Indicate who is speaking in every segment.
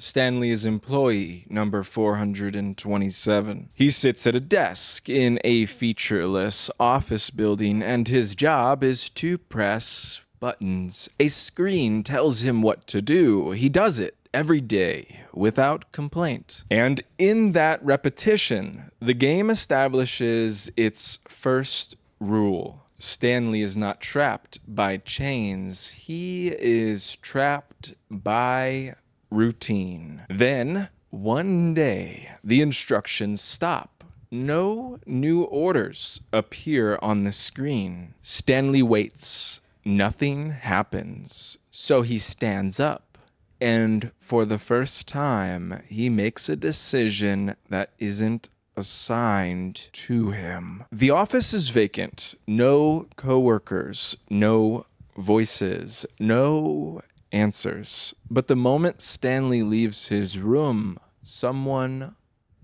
Speaker 1: Stanley is employee number 427. He sits at a desk in a featureless office building, and his job is to press buttons. A screen tells him what to do. He does it every day without complaint. And in that repetition, the game establishes its first rule. Stanley is not trapped by chains. He is trapped by routine. Then, one day, the instructions stop. No new orders appear on the screen. Stanley waits. Nothing happens. So he stands up. And for the first time, he makes a decision that isn't assigned to him. The office is vacant. No coworkers, no voices, no answers. But the moment Stanley leaves his room, someone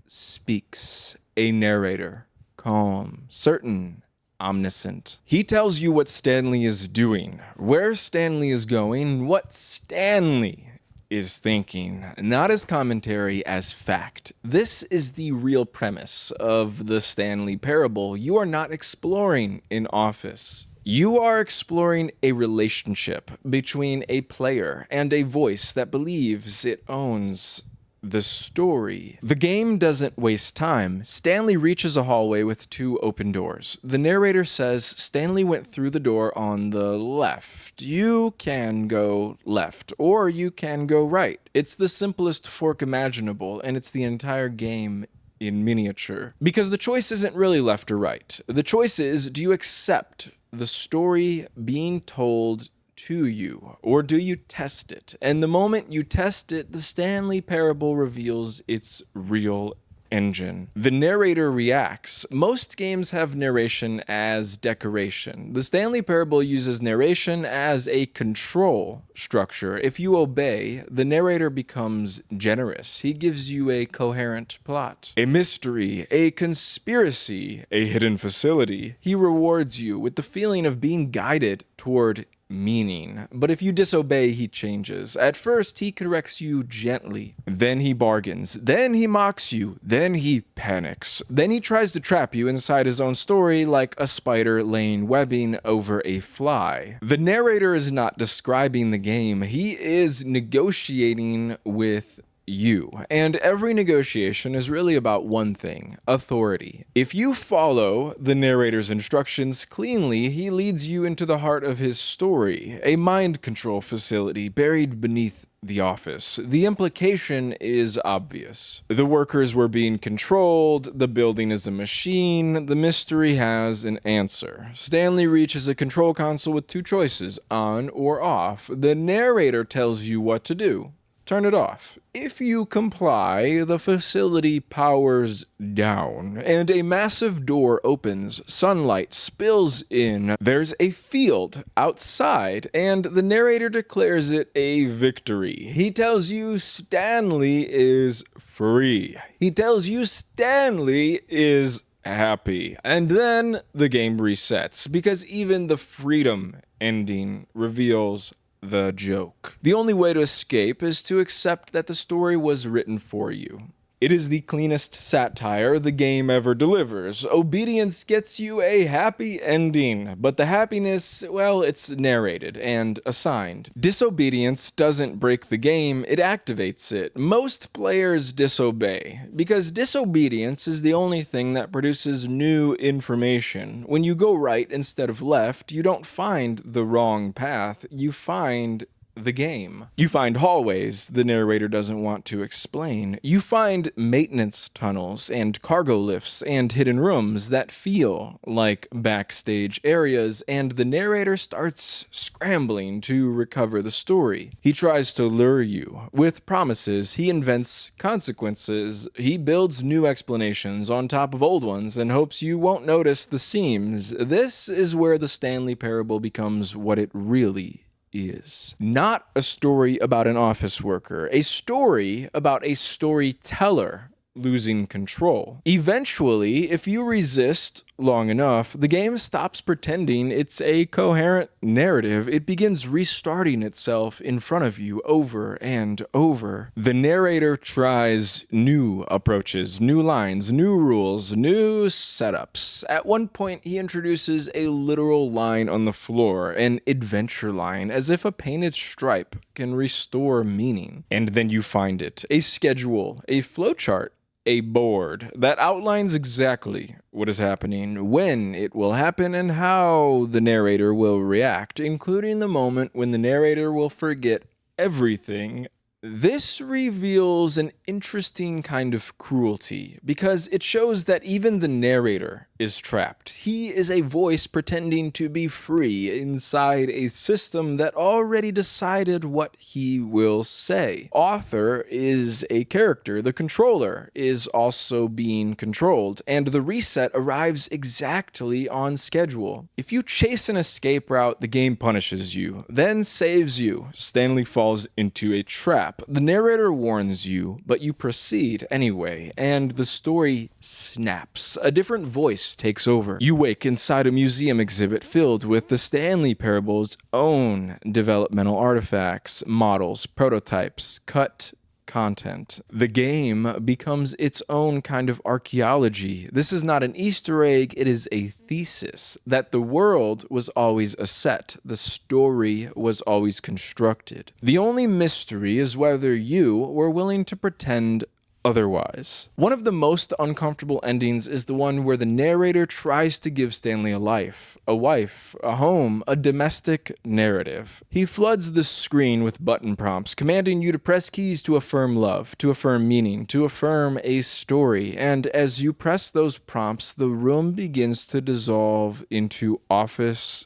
Speaker 1: speaks. A narrator, calm, certain, omniscient. He tells you what Stanley is doing, where Stanley is going, what Stanley is thinking, not as commentary, as fact. This is the real premise of the Stanley Parable. You are not exploring an office. You are exploring a relationship between a player and a voice that believes it owns the story. The game doesn't waste time. Stanley reaches a hallway with two open doors. The narrator says Stanley went through the door on the left. You can go left, or you can go right. It's the simplest fork imaginable, and it's the entire game in miniature. Because the choice isn't really left or right. The choice is, do you accept the story being told to you, or do you test it? And the moment you test it, the Stanley Parable reveals its real engine. The narrator reacts. Most games have narration as decoration. The Stanley Parable uses narration as a control structure. If you obey, the narrator becomes generous. He gives you a coherent plot, a mystery, a conspiracy, a hidden facility. He rewards you with the feeling of being guided toward meaning. But if you disobey, he changes. At first, he corrects you gently. Then he bargains. Then he mocks you. Then he panics. Then he tries to trap you inside his own story like a spider laying webbing over a fly. The narrator is not describing the game. He is negotiating with you. And every negotiation is really about one thing: authority. If you follow the narrator's instructions cleanly, he leads you into the heart of his story, a mind control facility buried beneath the office. The implication is obvious. The workers were being controlled, the building is a machine, the mystery has an answer. Stanley reaches a control console with two choices, on or off. The narrator tells you what to do. Turn it off. If you comply, the facility powers down, and a massive door opens. Sunlight spills in. There's a field outside, and the narrator declares it a victory. He tells you Stanley is free. He tells you Stanley is happy. And then the game resets, because even the freedom ending reveals the joke. The only way to escape is to accept that the story was written for you. It is the cleanest satire the game ever delivers. Obedience gets you a happy ending, but the happiness, well, it's narrated and assigned. Disobedience doesn't break the game, it activates it. Most players disobey, because disobedience is the only thing that produces new information. When you go right instead of left, you don't find the wrong path, you find the game. You find hallways the narrator doesn't want to explain. You find maintenance tunnels and cargo lifts and hidden rooms that feel like backstage areas, and the narrator starts scrambling to recover the story. He tries to lure you with promises. He invents consequences. He builds new explanations on top of old ones and hopes you won't notice the seams. This is where the Stanley Parable becomes what it really is. Not a story about an office worker, a story about a storyteller losing control. Eventually, if you resist long enough, the game stops pretending it's a coherent narrative. It begins restarting itself in front of you over and over. The narrator tries new approaches, new lines, new rules, new setups. At one point, he introduces a literal line on the floor, an adventure line, as if a painted stripe can restore meaning. And then you find it, a schedule, a flowchart, a board that outlines exactly what is happening, when it will happen, and how the narrator will react, including the moment when the narrator will forget everything. This reveals an interesting kind of cruelty, because it shows that even the narrator is trapped. He is a voice pretending to be free inside a system that already decided what he will say. Author is a character. The controller is also being controlled, and the reset arrives exactly on schedule. If you chase an escape route, the game punishes you, then saves you. Stanley falls into a trap. The narrator warns you, but you proceed anyway, and the story snaps. A different voice takes over. You wake inside a museum exhibit filled with the Stanley Parable's own developmental artifacts, models, prototypes, cut content. The game becomes its own kind of archaeology. This is not an Easter egg, it is a thesis that the world was always a set, the story was always constructed. The only mystery is whether you were willing to pretend otherwise. One of the most uncomfortable endings is the one where the narrator tries to give Stanley a life, a wife, a home, a domestic narrative. He floods the screen with button prompts, commanding you to press keys to affirm love, to affirm meaning, to affirm a story, and as you press those prompts, the room begins to dissolve into office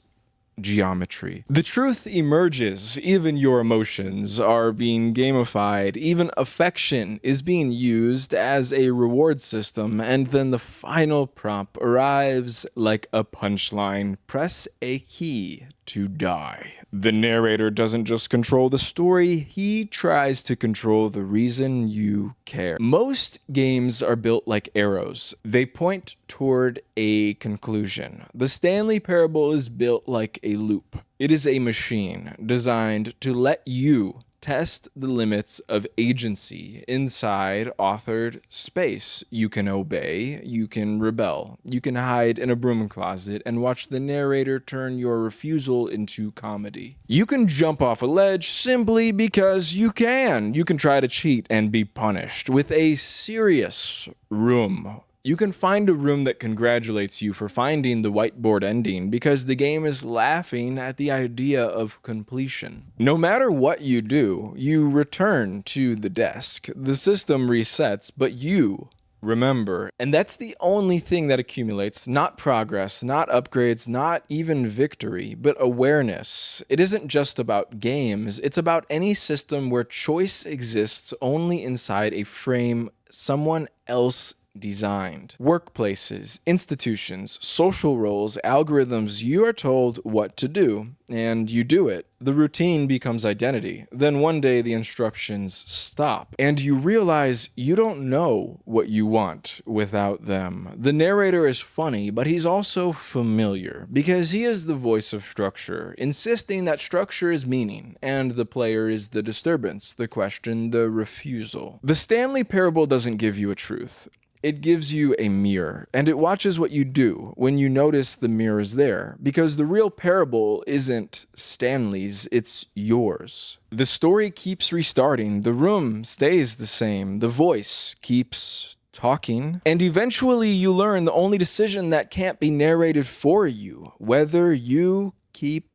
Speaker 1: geometry. The truth emerges. Even your emotions are being gamified. Even affection is being used as a reward system. And then the final prompt arrives like a punchline. Press a key to die. The narrator doesn't just control the story, he tries to control the reason you care. Most games are built like arrows. They point toward a conclusion. The Stanley Parable is built like a loop. It is a machine designed to let you test the limits of agency inside authored space. You can obey, you can rebel, you can hide in a broom closet and watch the narrator turn your refusal into comedy. You can jump off a ledge simply because you can. You can try to cheat and be punished with a serious room. You can find a room that congratulates you for finding the whiteboard ending because the game is laughing at the idea of completion. No matter what you do, you return to the desk. The system resets, but you remember. And that's the only thing that accumulates, not progress, not upgrades, not even victory, but awareness. It isn't just about games, it's about any system where choice exists only inside a frame someone else designed. Workplaces, institutions, social roles, algorithms, you are told what to do, and you do it. The routine becomes identity. Then one day the instructions stop, and you realize you don't know what you want without them. The narrator is funny, but he's also familiar, because he is the voice of structure, insisting that structure is meaning, and the player is the disturbance, the question, the refusal. The Stanley Parable doesn't give you a truth. It gives you a mirror, and it watches what you do when you notice the mirror is there, because the real parable isn't Stanley's, it's yours. The story keeps restarting, the room stays the same, the voice keeps talking, and eventually you learn the only decision that can't be narrated for you, whether you keep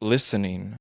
Speaker 1: listening.